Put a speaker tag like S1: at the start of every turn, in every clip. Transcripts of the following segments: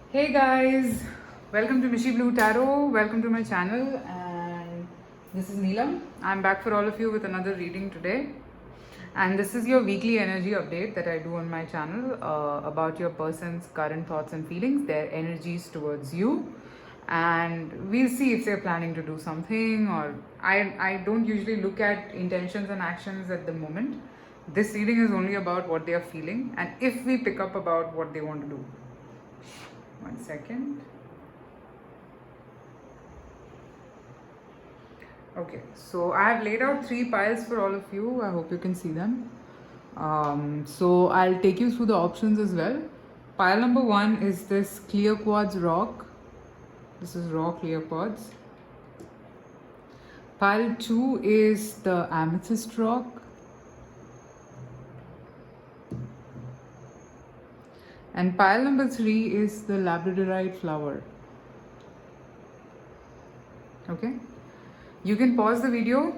S1: Hey guys, welcome to Mishi Blue Tarot. Welcome to my channel, and this is Neelam. I'm back for all of you with another reading today. And this is your weekly energy update that I do on my channel about your person's current thoughts and feelings, their energies towards you. And we'll see if they're planning to do something, or I don't usually look at intentions and actions at the moment. This reading is only about what they are feeling, and if we pick up about what they want to do. One second. Okay, so I have laid out 3 piles for all of you. I hope you can see them. So I'll take you through the options as well. Pile number 1 is this clear quartz rock. This is raw clear quartz. Pile 2 is the amethyst rock. And pile number 3 is the labradorite flower. Okay, you can pause the video,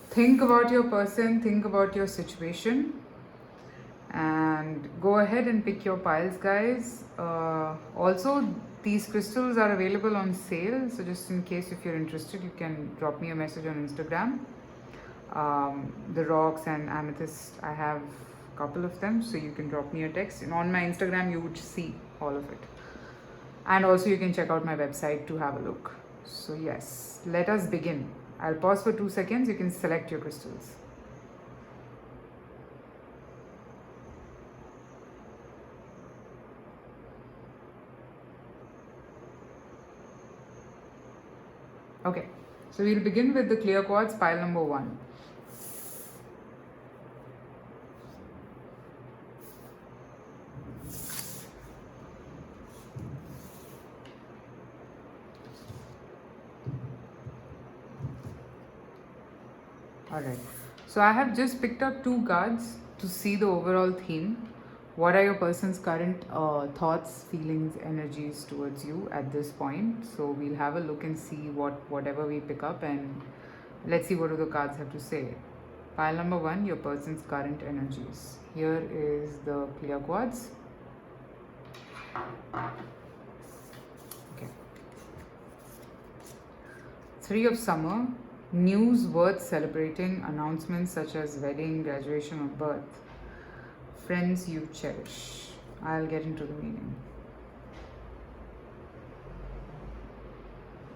S1: think about your person, think about your situation, and go ahead and pick your piles, guys. Also, these crystals are available on sale, so just in case if you're interested, you can drop me a message on Instagram. The rocks and amethyst, I have a couple of them, so you can drop me a text, and on my Instagram you would see all of it. And also you can check out my website to have a look. So yes, let us begin. I'll pause for 2 seconds. You can select your crystals. Okay, so we'll begin with the clear quartz, pile number 1. Alright, so I have just picked up 2 cards to see the overall theme. What are your person's current thoughts, feelings, energies towards you at this point? So we'll have a look and see whatever we pick up, and let's see what do the cards have to say. Pile number 1, your person's current energies. Here is the clear quartz. Okay. 3 of summer. News worth celebrating, announcements such as wedding, graduation, or birth. Friends you cherish. I'll get into the meaning.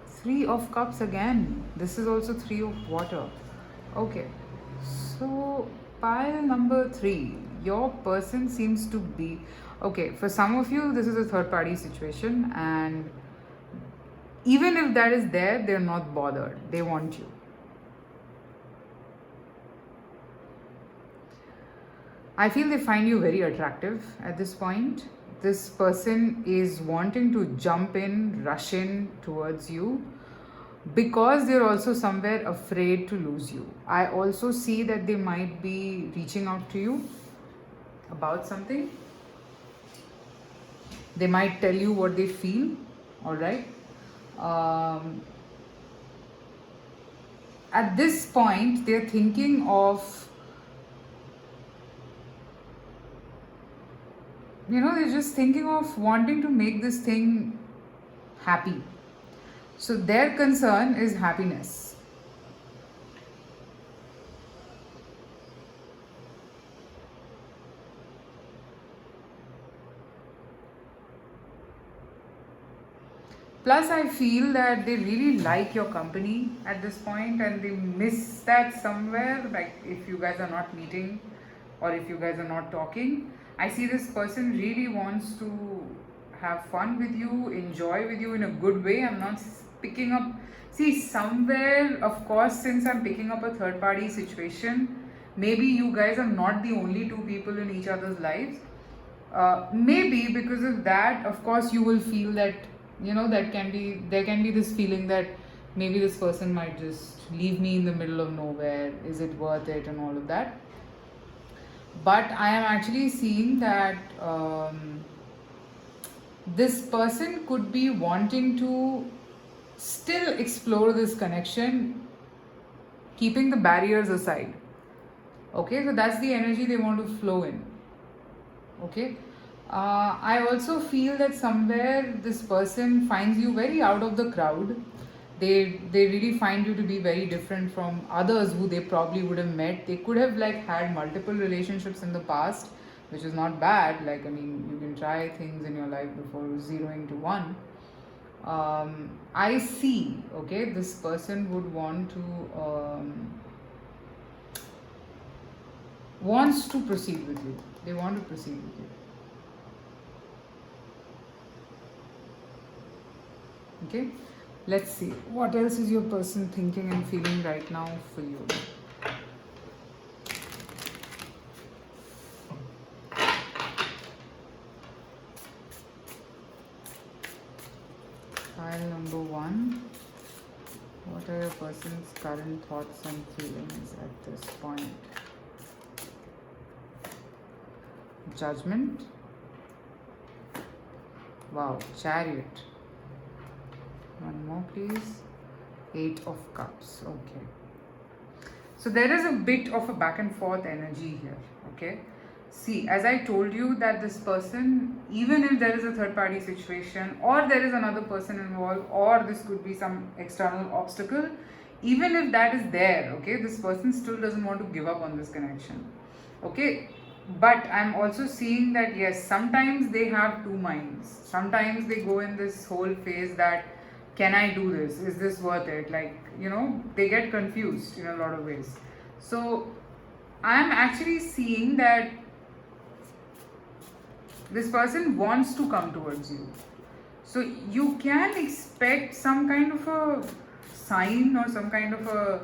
S1: 3 of cups again. This is also 3 of water. Okay, so pile number 3. Your person seems to be okay. For some of you, this is a third party situation, and even if that is there, they're not bothered. They want you. I feel they find you very attractive at this point. This person is wanting to jump in, rush in towards you, because they're also somewhere afraid to lose you. I also see that they might be reaching out to you about something. They might tell you what they feel, alright? At this point, they're thinking of, they're just thinking of wanting to make this thing happy. So their concern is happiness. Plus, I feel that they really like your company at this point, and they miss that somewhere. Like if you guys are not meeting, or if you guys are not talking, I see this person really wants to have fun with you, enjoy with you in a good way. I'm not picking up, see, somewhere, of course, since I'm picking up a third party situation, maybe you guys are not the only 2 people in each other's lives. Maybe because of that, of course, you will feel that, there can be this feeling that maybe this person might just leave me in the middle of nowhere. Is it worth it, and all of that? But I am actually seeing that this person could be wanting to still explore this connection, keeping the barriers aside. Okay, so that's the energy they want to flow in. Okay, I also feel that somewhere this person finds you very out of the crowd. They really find you to be very different from others who they probably would have met. They could have like had multiple relationships in the past, which is not bad. Like, I mean, you can try things in your life before zeroing to one. I see. Okay, this person would want to wants to proceed with you. They want to proceed with you. Okay, let's see what else is your person thinking and feeling right now for you. File number 1. What are your person's current thoughts and feelings at this point? Judgment. Wow, Chariot. One more, please. 8 of Cups. Okay. So there is a bit of a back and forth energy here. Okay. See, as I told you, that this person, even if there is a third party situation or there is another person involved, or this could be some external obstacle, even if that is there, okay, this person still doesn't want to give up on this connection. Okay. But I'm also seeing that yes, sometimes they have two minds. Sometimes they go in this whole phase that, can I do this? Is this worth it? Like, they get confused in a lot of ways. So I'm actually seeing that this person wants to come towards you. So you can expect some kind of a sign or some kind of a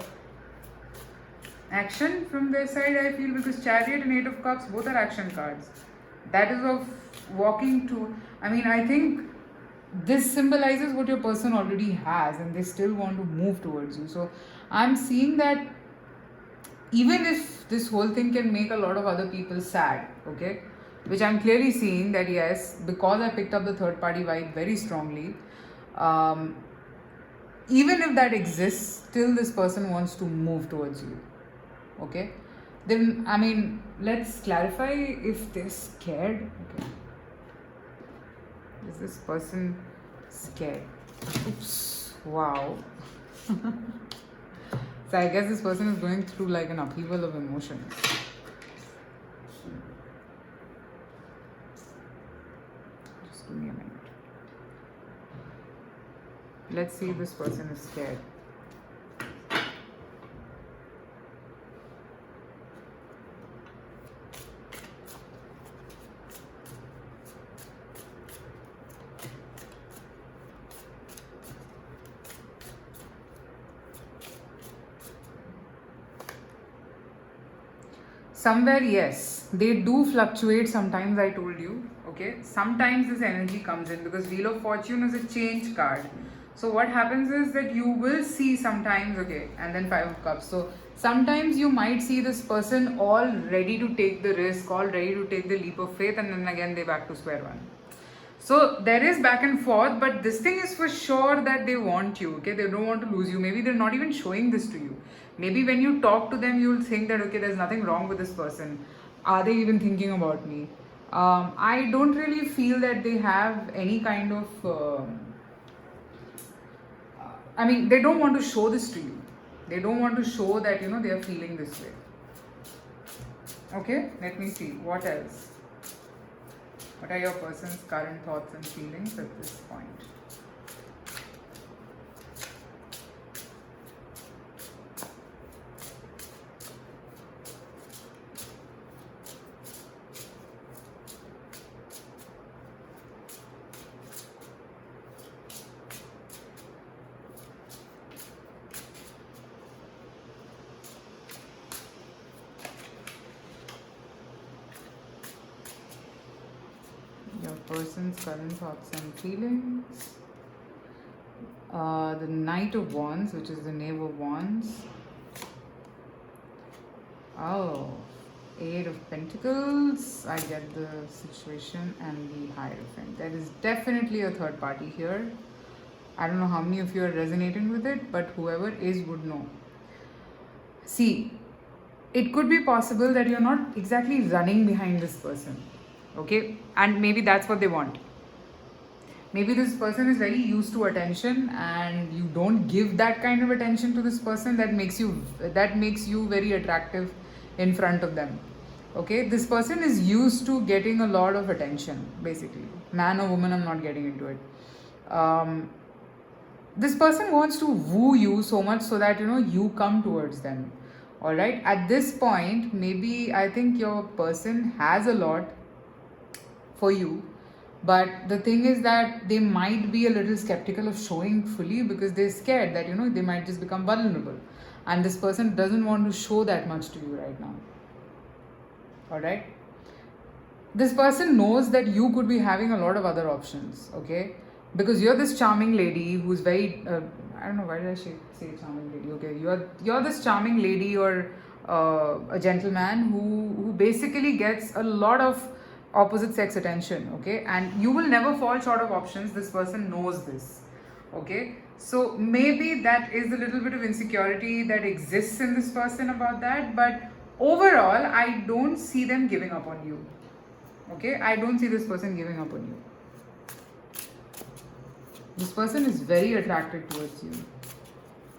S1: action from their side, I feel, because Chariot and 8 of Cups both are action cards. That is of walking to, I mean, I think this symbolizes what your person already has and they still want to move towards you. So I'm seeing that even if this whole thing can make a lot of other people sad, okay, which I'm clearly seeing that yes, because I picked up the third party vibe very strongly, even if that exists, still this person wants to move towards you. Okay, then I mean, let's clarify if they're scared. Okay, is this person scared? Oops, wow. So I guess this person is going through like an upheaval of emotions. Just give me a minute. Let's see if this person is scared. Somewhere, yes, they do fluctuate sometimes, I told you. Okay, sometimes this energy comes in because Wheel of Fortune is a change card. So what happens is that you will see sometimes, okay, and then 5 of Cups. So sometimes you might see this person all ready to take the risk, all ready to take the leap of faith, and then again they back to square one. So there is back and forth, but this thing is for sure that they want you, okay? They don't want to lose you. Maybe they're not even showing this to you. Maybe when you talk to them, you'll think that, okay, there's nothing wrong with this person. Are they even thinking about me? I don't really feel that they have any kind of... I mean, they don't want to show this to you. They don't want to show that, they are feeling this way. Okay, let me see. What else? What are your person's current thoughts and feelings at this point? Your person's current thoughts and feelings. The Knight of Wands, which is the Knave of Wands. Oh, 8 of Pentacles. I get the situation, and the Hierophant. There is definitely a third party here. I don't know how many of you are resonating with it, but whoever is would know. See, it could be possible that you're not exactly running behind this person. Okay, and maybe that's what they want. Maybe this person is very used to attention and you don't give that kind of attention to this person. That makes you very attractive in front of them. Okay, this person is used to getting a lot of attention, basically. Man or woman, I'm not getting into it. um, this person wants to woo you so much so that you come towards them. All right, at this point, maybe I think your person has a lot for you, but the thing is that they might be a little skeptical of showing fully because they're scared that they might just become vulnerable, and this person doesn't want to show that much to you right now. All right, this person knows that you could be having a lot of other options. Okay, because you're this charming lady who's very I don't know why did I say charming lady. Okay, you're this charming lady or a gentleman who basically gets a lot of opposite sex attention. Okay, and you will never fall short of options. This person knows this. Okay, so maybe that is a little bit of insecurity that exists in this person about that, but overall I don't see them giving up on you. Okay, I don't see this person giving up on you. This person is very attracted towards you.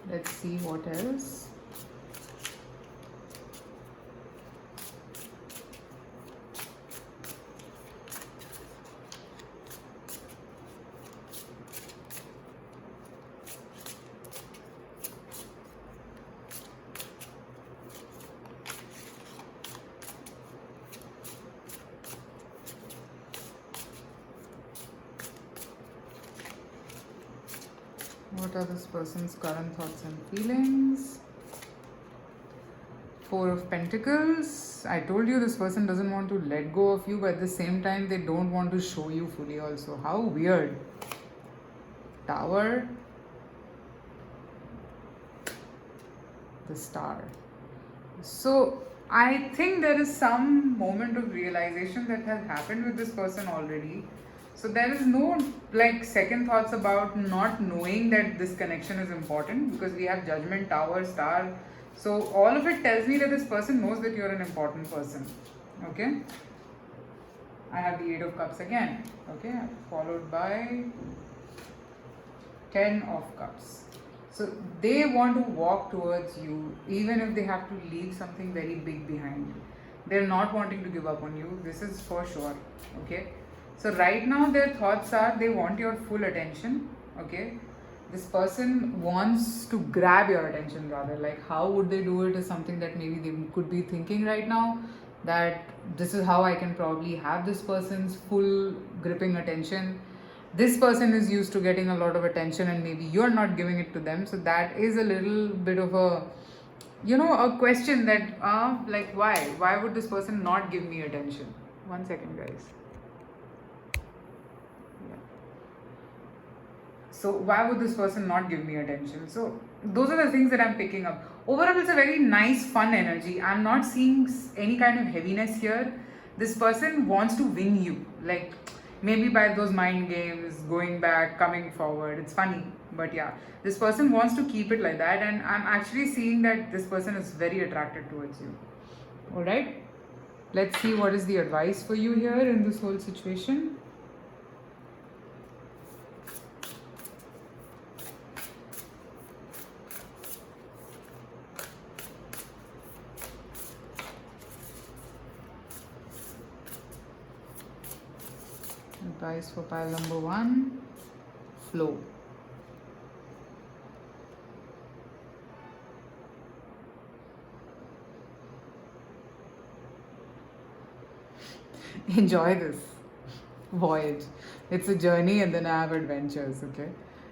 S1: Let's see what else. What are this person's current thoughts and feelings? Four of Pentacles. I told you this person doesn't want to let go of you, but at the same time, they don't want to show you fully also. How weird. Tower. The Star. So, I think there is some moment of realization that has happened with this person already. So there is no second thoughts about not knowing that this connection is important, because we have Judgment, Tower, Star. So all of it tells me that this person knows that you're an important person. Okay. I have the Eight of Cups again. Okay, followed by 10 of Cups. So they want to walk towards you even if they have to leave something very big behind. They're not wanting to give up on you. This is for sure. Okay. So right now their thoughts are they want your full attention. Okay. This person wants to grab your attention rather. Like how would they do it is something that maybe they could be thinking right now, that this is how I can probably have this person's full gripping attention. This person is used to getting a lot of attention and maybe you're not giving it to them. So that is a little bit of a a question that why would this person not give me attention? 1 second, guys. So why would this person not give me attention? So those are the things that I'm picking up. Overall, it's a very nice, fun energy. I'm not seeing any kind of heaviness here. This person wants to win you, like maybe by those mind games, going back, coming forward. It's funny, but yeah, this person wants to keep it like that, and I'm actually seeing that this person is very attracted towards you. All right, let's see what is the advice for you here in this whole situation. Advice for pile number 1, flow. Enjoy this voyage. It's a journey and then I have adventures, okay?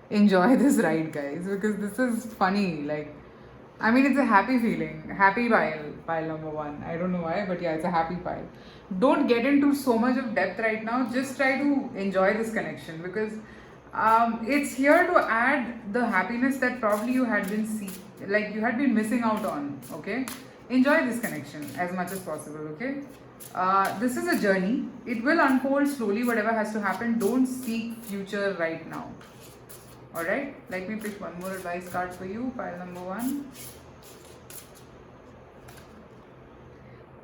S1: Enjoy this ride, guys, because this is funny. I mean, it's a happy feeling. Happy pile number 1. I don't know why, but yeah, it's a happy pile. Don't get into so much of depth right now. Just try to enjoy this connection, because it's here to add the happiness that probably you had been you had been missing out on. Okay, enjoy this connection as much as possible. Okay, this is a journey. It will unfold slowly. Whatever has to happen, don't seek future right now. Alright, let me pick one more advice card for you, pile number 1.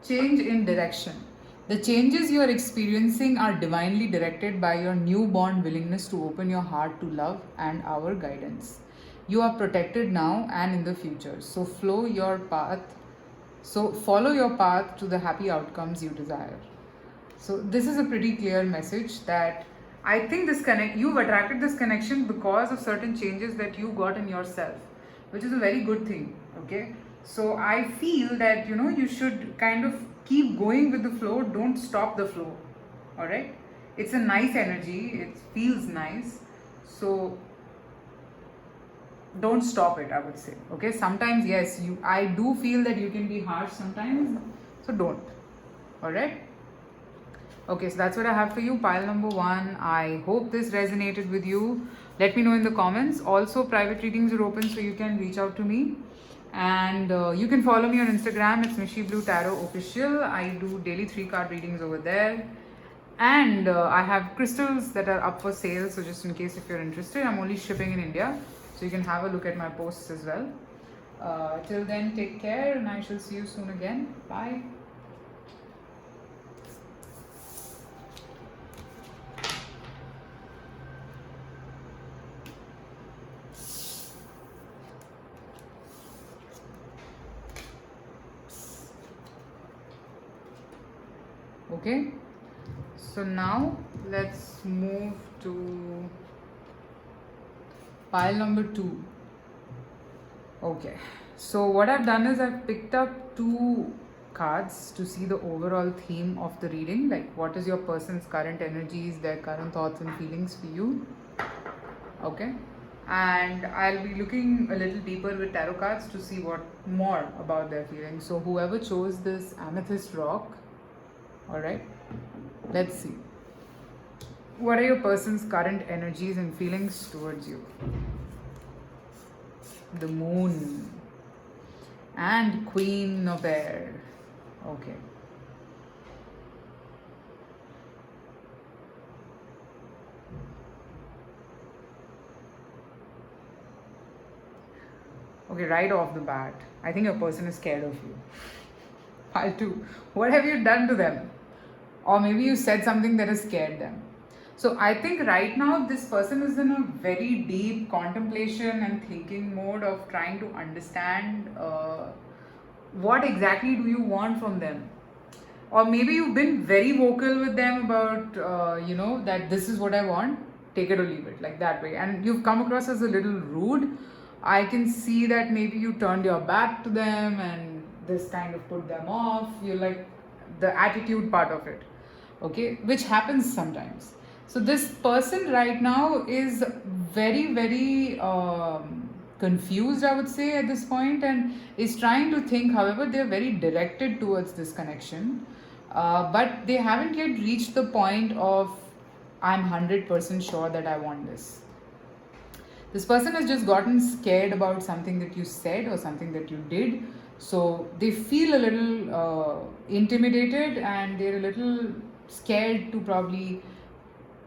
S1: Change in direction. The changes you are experiencing are divinely directed by your newborn willingness to open your heart to love and our guidance. You are protected now and in the future. So follow your path to the happy outcomes you desire. So this is a pretty clear message that I think you've attracted this connection because of certain changes that you got in yourself, which is a very good thing. Okay. So I feel that you should kind of keep going with the flow, don't stop the flow. Alright? It's a nice energy, it feels nice. So don't stop it, I would say. Okay, sometimes yes, I do feel that you can be harsh sometimes, so don't. Alright? Okay, so that's what I have for you, pile number 1. I hope this resonated with you. Let me know in the comments. Also, private readings are open, so you can reach out to me. And you can follow me on Instagram. It's Mishi Blue Tarot Official. I do daily 3 card readings over there. And I have crystals that are up for sale. So just in case if you're interested, I'm only shipping in India. So you can have a look at my posts as well. Till then, take care and I shall see you soon again. Bye. Okay, so now let's move to pile number 2. Okay, so what I've done is I've picked up 2 cards to see the overall theme of the reading, like what is your person's current energies, their current thoughts and feelings for you. Okay, and I'll be looking a little deeper with tarot cards to see what more about their feelings. So whoever chose this amethyst rock, alright, let's see. What are your person's current energies and feelings towards you? The Moon and Queen of Air. Okay. Okay, right off the bat, I think your person is scared of you. Pile 2. What have you done to them? Or maybe you said something that has scared them. So I think right now this person is in a very deep contemplation and thinking mode of trying to understand what exactly do you want from them. Or maybe you've been very vocal with them about, that this is what I want, take it or leave it, like that way. And you've come across as a little rude. I can see that maybe you turned your back to them and this kind of put them off. You're like the attitude part of it, okay, which happens sometimes. So this person right now is very, very confused, I would say, at this point, and is trying to think. However, they're very directed towards this connection, but they haven't yet reached the point of I'm 100% sure that I want this. This person has just gotten scared about something that you said or something that you did. So they feel a little intimidated and they're a little scared to probably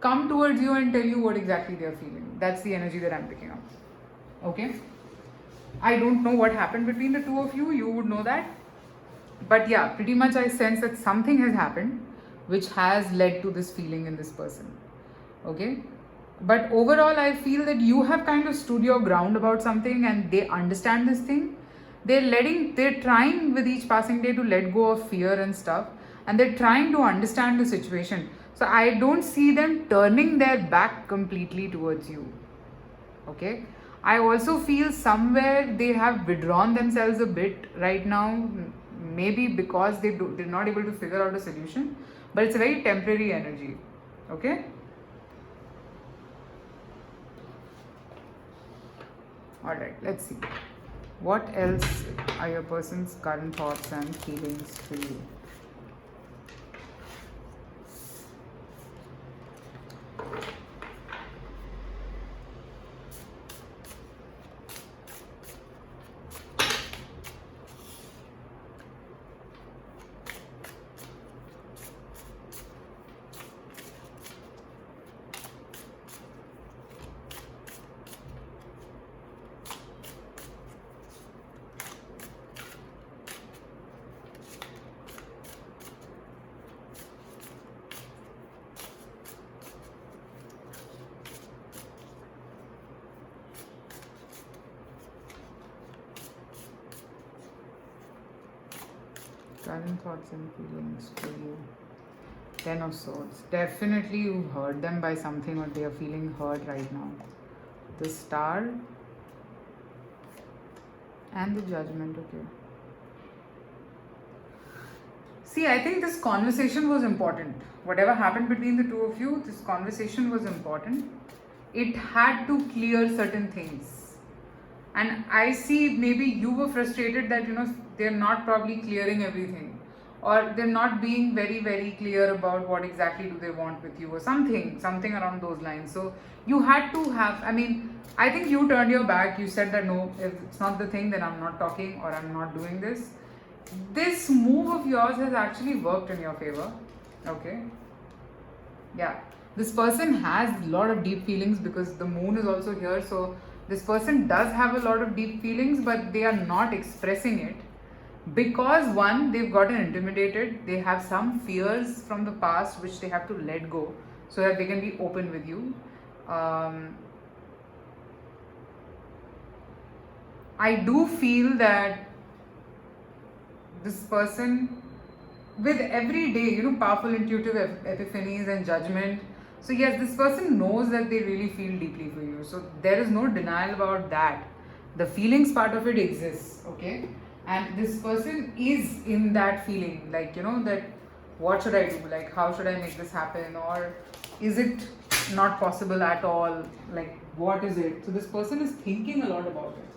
S1: come towards you and tell you what exactly they're feeling. That's the energy that I'm picking up. Okay? I don't know what happened between the two of you. You would know that. But yeah, pretty much I sense that something has happened which has led to this feeling in this person. Okay? But overall, I feel that you have kind of stood your ground about something and they understand this thing. They're trying with each passing day to let go of fear and stuff, and they're trying to understand the situation. So I don't see them turning their back completely towards you. Okay? I also feel somewhere they have withdrawn themselves a bit right now, maybe because they're not able to figure out a solution, but it's a very temporary energy. Okay? Alright, let's see. What else are your person's current thoughts and feelings for you? Current thoughts and feelings for you. Ten of Swords. Definitely you've hurt them by something or they are feeling hurt right now. The Star and the Judgment, okay. See, I think this conversation was important. Whatever happened between the two of you, this conversation was important. It had to clear certain things. And I see maybe you were frustrated that, they're not probably clearing everything. Or they're not being very, very clear about what exactly do they want with you or something around those lines. So you had to have, I think you turned your back. You said that no, if it's not the thing, then I'm not talking or I'm not doing this. This move of yours has actually worked in your favor. Okay. Yeah. This person has a lot of deep feelings because the moon is also here. So this person does have a lot of deep feelings, but they are not expressing it because one, they've gotten intimidated. They have some fears from the past which they have to let go so that they can be open with you. I do feel that this person, with every day, powerful intuitive epiphanies and judgment. So yes, this person knows that they really feel deeply for you. So there is no denial about that. The feelings part of it exists, okay? And this person is in that feeling, like, that what should I do? Like, how should I make this happen? Or is it not possible at all? Like, what is it? So this person is thinking a lot about it.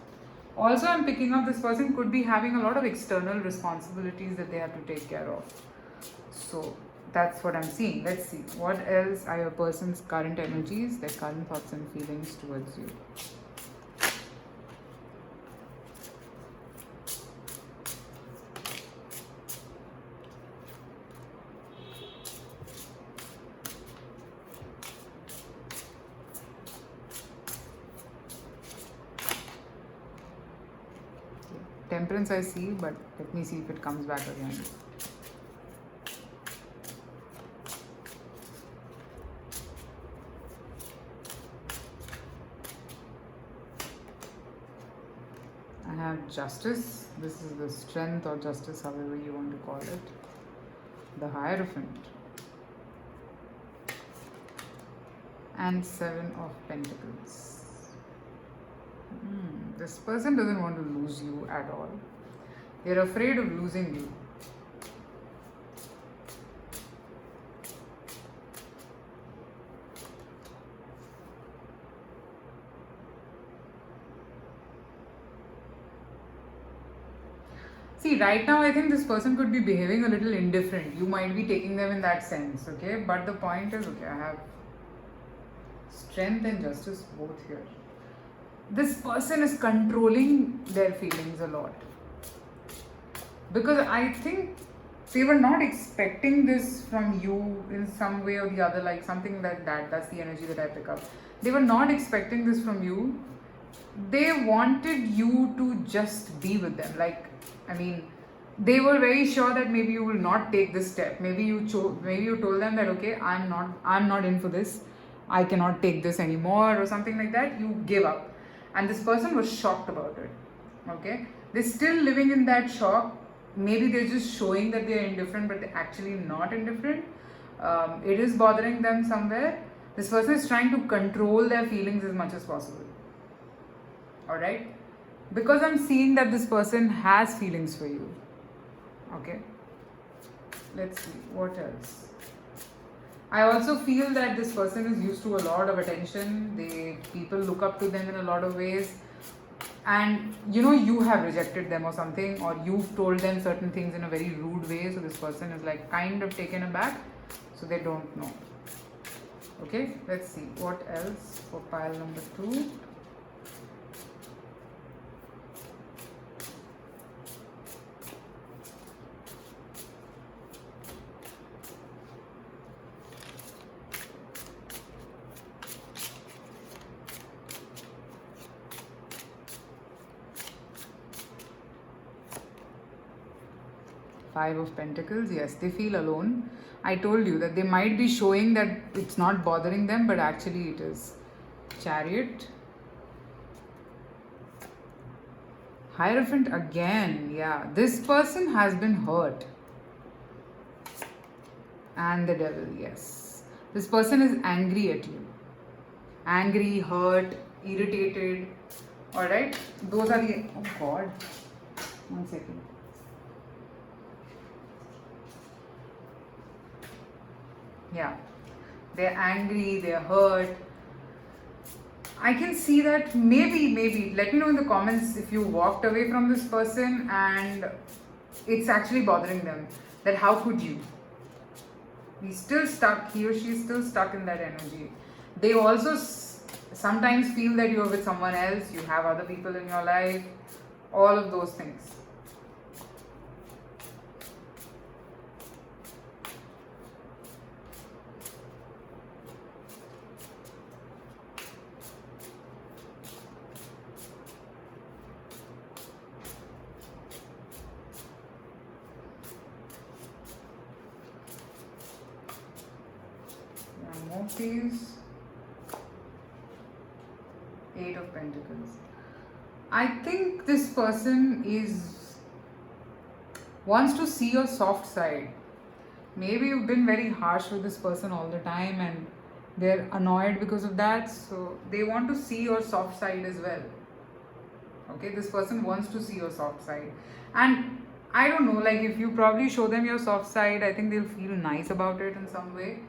S1: Also, I'm picking up this person could be having a lot of external responsibilities that they have to take care of. So that's what I'm seeing. Let's see. What else are your person's current energies, their current thoughts and feelings towards you? Temperance I see, but let me see if it comes back again. I have Justice. This is the Strength or Justice, however you want to call it. The Hierophant. And Seven of Pentacles. This person doesn't want to lose you at all. They're afraid of losing you. See, right now I think this person could be behaving a little indifferent. You might be taking them in that sense, okay? But the point is, okay, I have Strength and Justice both here. This person is controlling their feelings a lot because I think they were not expecting this from you in some way or the other, like something like that. That's the energy that I pick up. They were not expecting this from you. They wanted you to just be with them. They were very sure that maybe you will not take this step. Maybe you told them that, okay, I'm not in for this. I cannot take this anymore or something like that. You gave up. And this person was shocked about it. Okay? They're still living in that shock. Maybe they're just showing that they're indifferent, but they're actually not indifferent. It is bothering them somewhere. This person is trying to control their feelings as much as possible. Alright? Because I'm seeing that this person has feelings for you. Okay? Let's see. What else? I also feel that this person is used to a lot of attention. People look up to them in a lot of ways. And you have rejected them or something, or you've told them certain things in a very rude way. So this person is like kind of taken aback. So they don't know. Okay, let's see. What else for pile number 2? Five of Pentacles, yes, they feel alone. I told you that they might be showing that it's not bothering them, but actually it is. Chariot. Hierophant again, yeah. This person has been hurt. and the devil. Yes, this person is angry at you, angry, hurt, irritated. All right, those are the, oh god, one second. Yeah, they're angry, they're hurt. I can see that maybe, let me know in the comments if you walked away from this person and it's actually bothering them. That how could you? He's still stuck, he or she is still stuck in that energy. They also sometimes feel that you're with someone else, you have other people in your life, all of those things. More please. Eight of Pentacles. I think this person wants to see your soft side. Maybe you've been very harsh with this person all the time and they're annoyed because of that. So they want to see your soft side as well. Okay, this person wants to see your soft side. And I don't know, like if you probably show them your soft side, I think they'll feel nice about it in some way.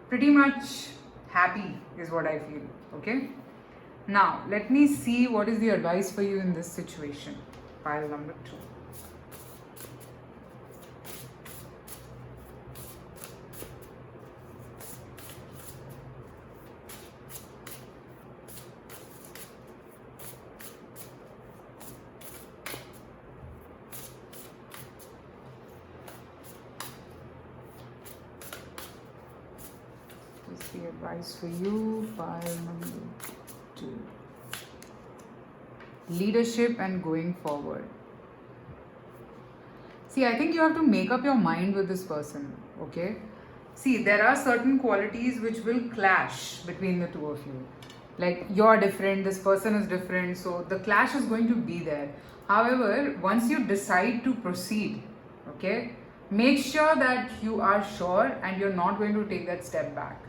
S1: Pretty much happy is what I feel. Okay, now let me see what is the advice for you in this situation. Pile number 2. The advice for you, pile number 2. Leadership and going forward. See, I think you have to make up your mind with this person, okay? See, there are certain qualities which will clash between the two of you. Like, you're different, this person is different, so the clash is going to be there. However, once you decide to proceed, okay, make sure that you are sure and you're not going to take that step back.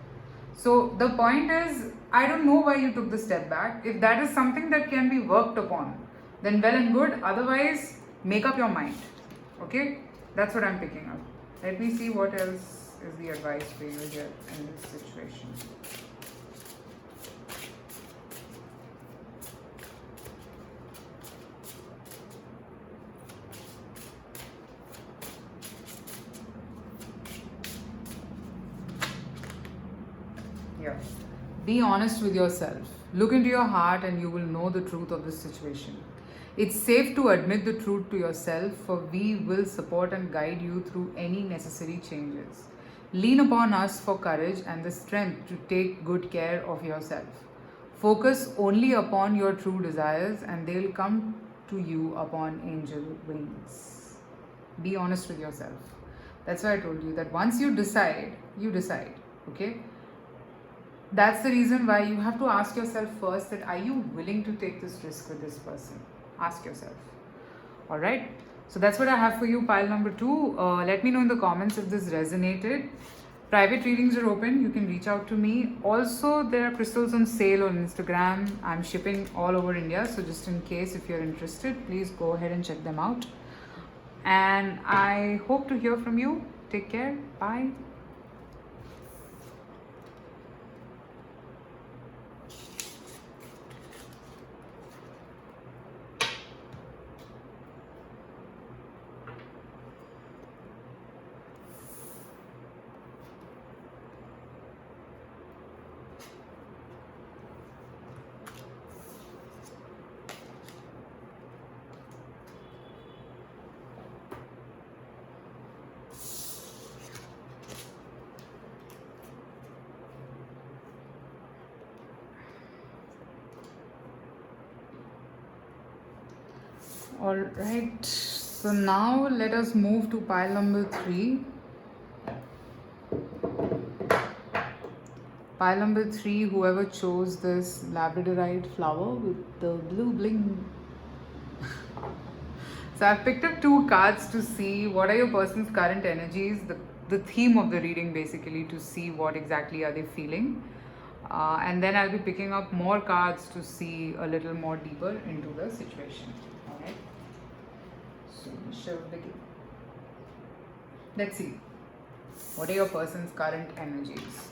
S1: So the point is, I don't know why you took the step back. If that is something that can be worked upon, then well and good. Otherwise, make up your mind. Okay? That's what I'm picking up. Let me see what else is the advice for you here in this situation. Yeah. Be honest with yourself. Look into your heart and you will know the truth of this situation. It's safe to admit the truth to yourself, for we will support and guide you through any necessary changes. Lean upon us for courage and the strength to take good care of yourself. Focus only upon your true desires and they'll come to you upon angel wings. Be honest with yourself. That's why I told you that once you decide, okay? That's the reason why you have to ask yourself first that are you willing to take this risk with this person? Ask yourself. Alright? So that's what I have for you, pile number 2. Let me know in the comments if this resonated. Private readings are open. You can reach out to me. Also, there are crystals on sale on Instagram. I'm shipping all over India. So just in case if you're interested, please go ahead and check them out. And I hope to hear from you. Take care. Bye. Alright, so now let us move to pile number 3. Pile number 3, whoever chose this labradorite flower with the blue bling. So I've picked up two cards to see what are your person's current energies, the theme of the reading basically, to see what exactly are they feeling. And then I'll be picking up more cards to see a little more deeper into the situation. Alright. So we shall begin. Let's see. What are your person's current energies?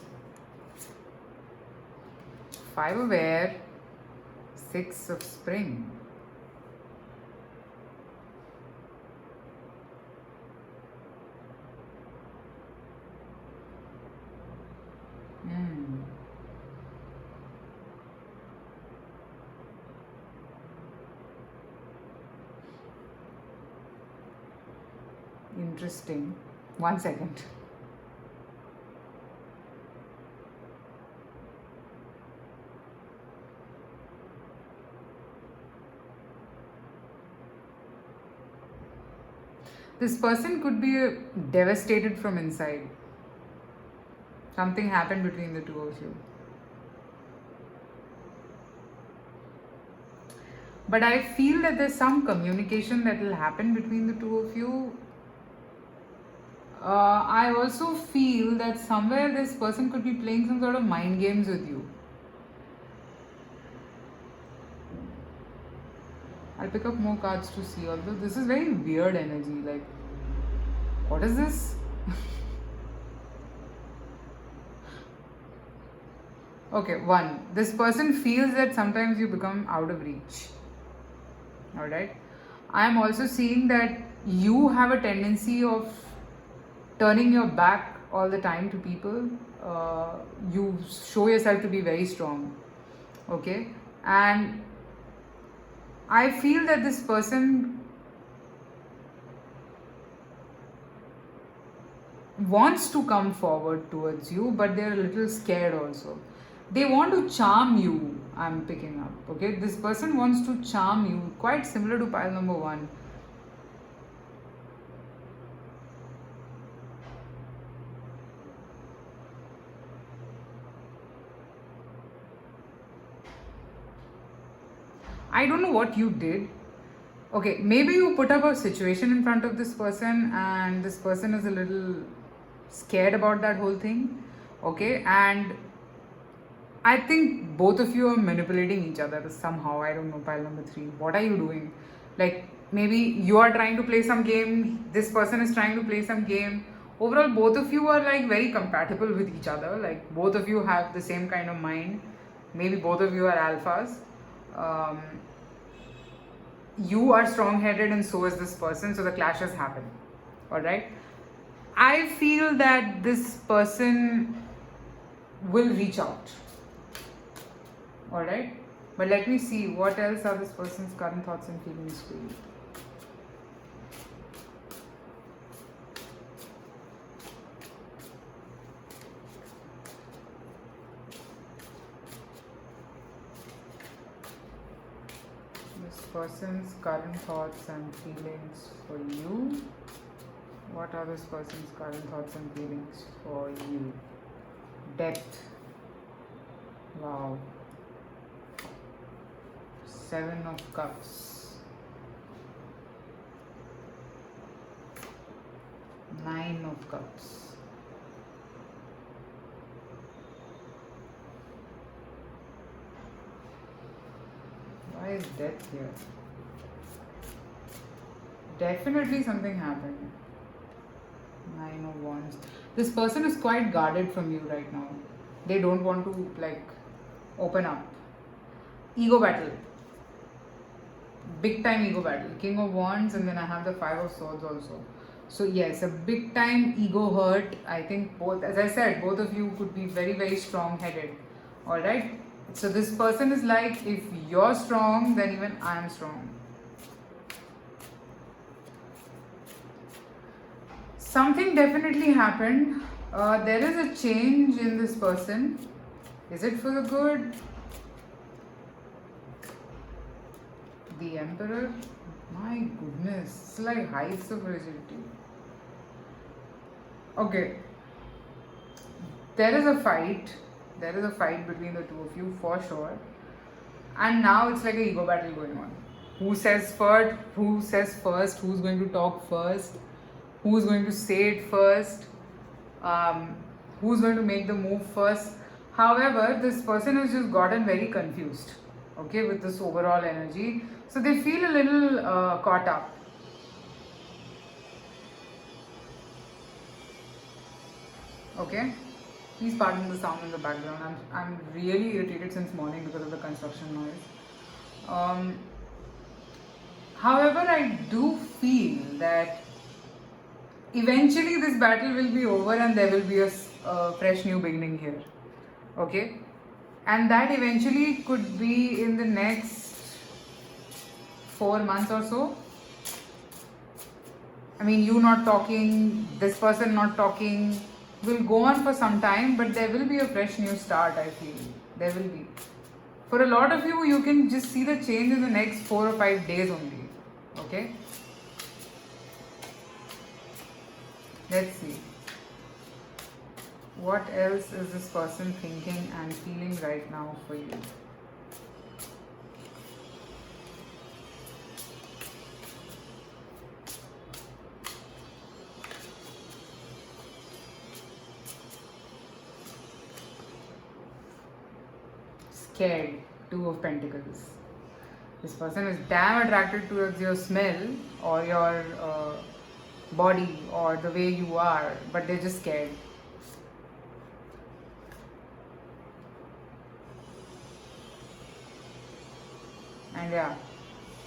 S1: 5 aware, 6 of spring. Interesting. 1 second. This person could be devastated from inside. Something happened between the two of you. But I feel that there's some communication that will happen between the two of you. I also feel that somewhere this person could be playing some sort of mind games with you. I'll pick up more cards to see, although this is very weird energy. Like, what is this? Okay, 1. This person feels that sometimes you become out of reach. Alright. I'm also seeing that you have a tendency of turning your back all the time to people. You show yourself to be very strong. Okay. And I feel that this person wants to come forward towards you, but they're a little scared also. They want to charm you, I'm picking up. Okay, this person wants to charm you, quite similar to pile number 1. I don't know what you did. Okay, maybe you put up a situation in front of this person and this person is a little scared about that whole thing. Okay, and I think both of you are manipulating each other somehow. I don't know, pile number 3. What are you doing? Like, maybe you are trying to play some game, this person is trying to play some game. Overall, both of you are like very compatible with each other. Like, both of you have the same kind of mind. Maybe both of you are alphas. You are strong-headed and so is this person, so the clashes happen. Alright? I feel that this person will reach out. Alright? But let me see what else are this person's current thoughts and feelings for you. This person's current thoughts and feelings for you. What are this person's current thoughts and feelings for you? Depth. Wow. 7 of Cups. 9 of Cups. Why is death here? Definitely something happened. 9 of Wands. This person is quite guarded from you right now. They don't want to like open up. Ego battle. Big time ego battle. King of Wands, and then I have the 5 of Swords also. So yes, a big time ego hurt. I think both, as I said, both of you could be very, very strong headed. Alright. So this person is like, if you're strong, then even I am strong. Something definitely happened. There is a change in this person. Is it for the good? The Emperor? My goodness, it's like heights of rigidity. Okay. There is a fight. There is a fight between the two of you for sure. And now it's like an ego battle going on. who says first, who's going to talk first, who's going to say it first, um, who's going to make the move first. However, this person has just gotten very confused, okay, with this overall energy. So they feel a little caught up. Okay, please pardon the sound in the background. I'm really irritated since morning because of the construction noise. However, I do feel that eventually this battle will be over and there will be a fresh new beginning here. Okay, and that eventually could be in the next 4 months or so. I mean, you not talking, this person not talking, will go on for some time, but there will be a fresh new start, I feel. There will be. For a lot of you, you can just see the change in the next 4 or 5 days only. Okay? Let's see. What else is this person thinking and feeling right now for you? Scared. 2 of Pentacles. This person is damn attracted towards your smell or your body or the way you are, but they're just scared. And yeah,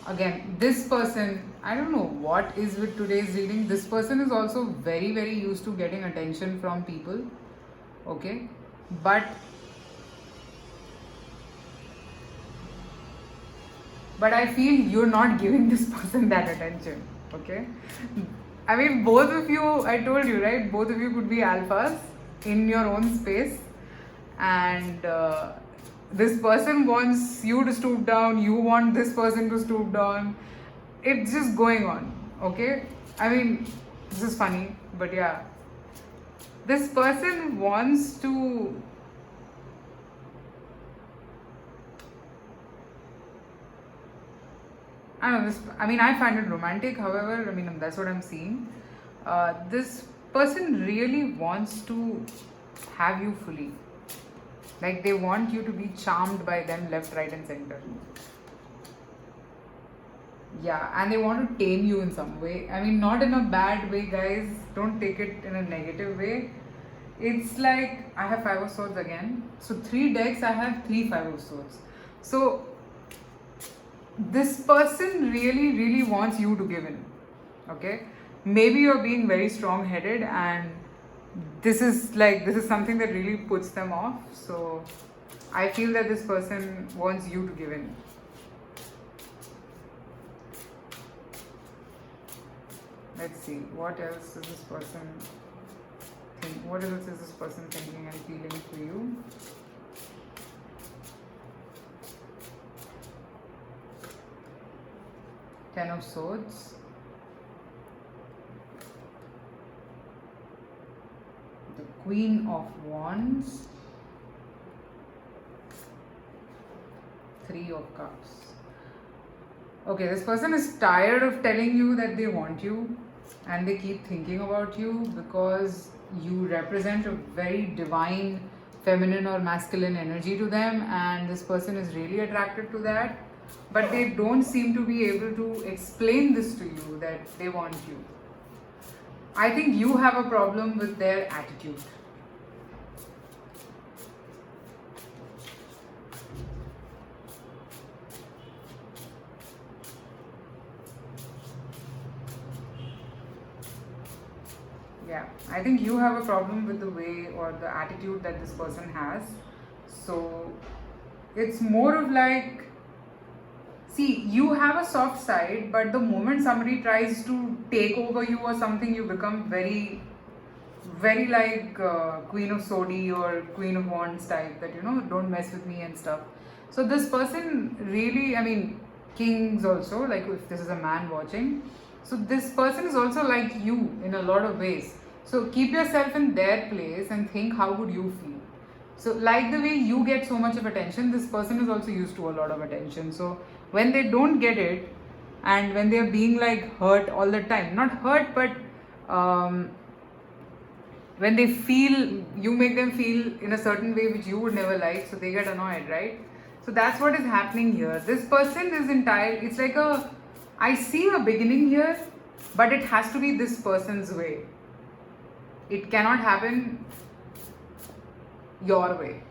S1: again, this person, I don't know what is with today's reading. This person is also very, very used to getting attention from people. Okay, but I feel you're not giving this person that attention. Okay, I mean, both of you, I told you, right? Both of you could be alphas in your own space, and this person wants you to stoop down, you want this person to stoop down. It's just going on. Okay, I mean, this is funny, but yeah, this person wants to I don't know this. I mean, I find it romantic. However, I mean that's what I'm seeing. This person really wants to have you fully. Like they want you to be charmed by them left, right, and center. Yeah, and they want to tame you in some way. I mean, not in a bad way, guys. Don't take it in a negative way. It's like I have 5 of Swords again. So 3 decks, I have 3 5 of Swords. So this person really wants you to give in. Okay, maybe you're being very strong headed and this is something that really puts them off. So I feel that this person wants you to give in. Let's see, what else is this person what else is this person thinking and feeling for you? Ten of Swords, the Queen of Wands, 3 of Cups. Okay, this person is tired of telling you that they want you and they keep thinking about you because you represent a very divine feminine or masculine energy to them, and this person is really attracted to that. But they don't seem to be able to explain this to you that they want you. I think you have a problem with their attitude. Yeah, I think you have a problem with the way or the attitude that this person has. So it's more of like, see, you have a soft side, but the moment somebody tries to take over you or something, you become very like Queen of Sodi or Queen of Wands type, that don't mess with me and stuff. So this person really, I mean, kings also, like if this is a man watching, so this person is also like you in a lot of ways. So keep yourself in their place and think, how would you feel? So like the way you get so much of attention, this person is also used to a lot of attention. So when they don't get it, and when they are being like hurt all the time, not hurt, but when they feel, you make them feel in a certain way which you would never like, so they get annoyed, right? So that's what is happening here. This person is it's like I see a beginning here, but it has to be this person's way. It cannot happen your way.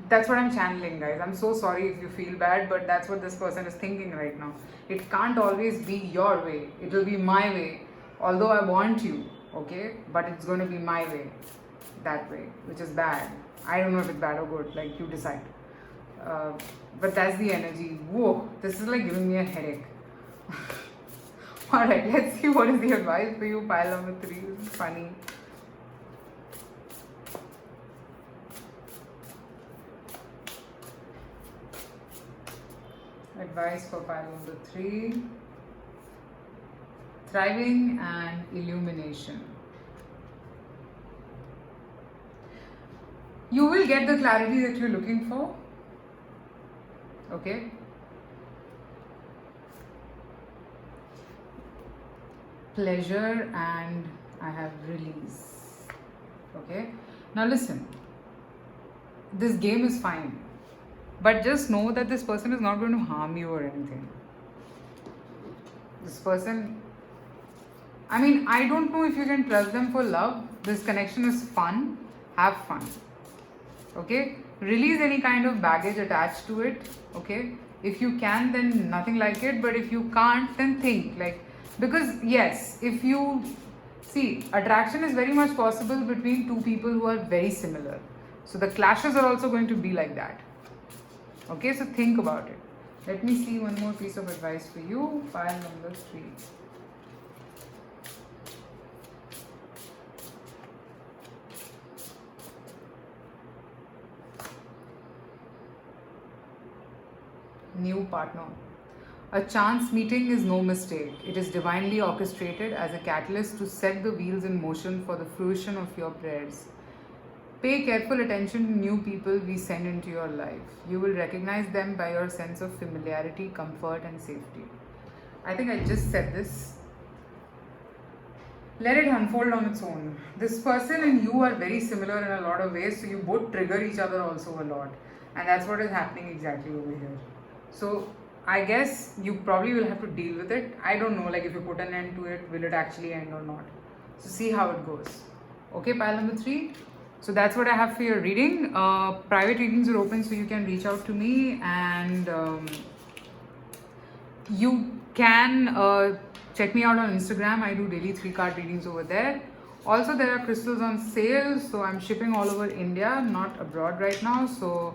S1: That's what I'm channeling, guys. I'm so sorry if you feel bad, but that's what this person is thinking right now. It can't always be your way. It will be my way. Although I want you, okay? But it's going to be my way. That way, which is bad. I don't know if it's bad or good. Like, you decide. But that's the energy. Whoa, this is like giving me a headache. Alright, let's see what is the advice for you. Pile number 3. This is funny. Advice for pile number 3. Thriving and illumination. You will get the clarity that you're looking for. Okay? Pleasure and I have release. Okay? Now listen. This game is fine. But just know that this person is not going to harm you or anything. This person, I don't know if you can trust them for love. This connection is fun. Have fun. Okay? Release any kind of baggage attached to it. Okay? If you can, then nothing like it. But if you can't, then think. Because yes, if you see, attraction is very much possible between two people who are very similar. So the clashes are also going to be like that. Okay, so think about it. Let me see one more piece of advice for you. Pile number 3. New partner. A chance meeting is no mistake. It is divinely orchestrated as a catalyst to set the wheels in motion for the fruition of your prayers. Pay careful attention to new people we send into your life. You will recognize them by your sense of familiarity, comfort, and safety. I think I just said this. Let it unfold on its own. This person and you are very similar in a lot of ways, so you both trigger each other also a lot. And that's what is happening exactly over here. So I guess you probably will have to deal with it. I don't know, if you put an end to it, will it actually end or not? So see how it goes. Okay, pile number 3. So that's what I have for your reading. Private readings are open, so you can reach out to me, and you can check me out on Instagram. I do daily 3-card readings over there. Also, there are crystals on sale, so I'm shipping all over India, not abroad right now. So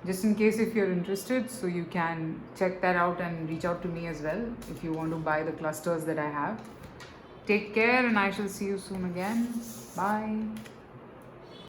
S1: just in case if you're interested, so you can check that out and reach out to me as well if you want to buy the clusters that I have. Take care, and I shall see you soon again. Bye.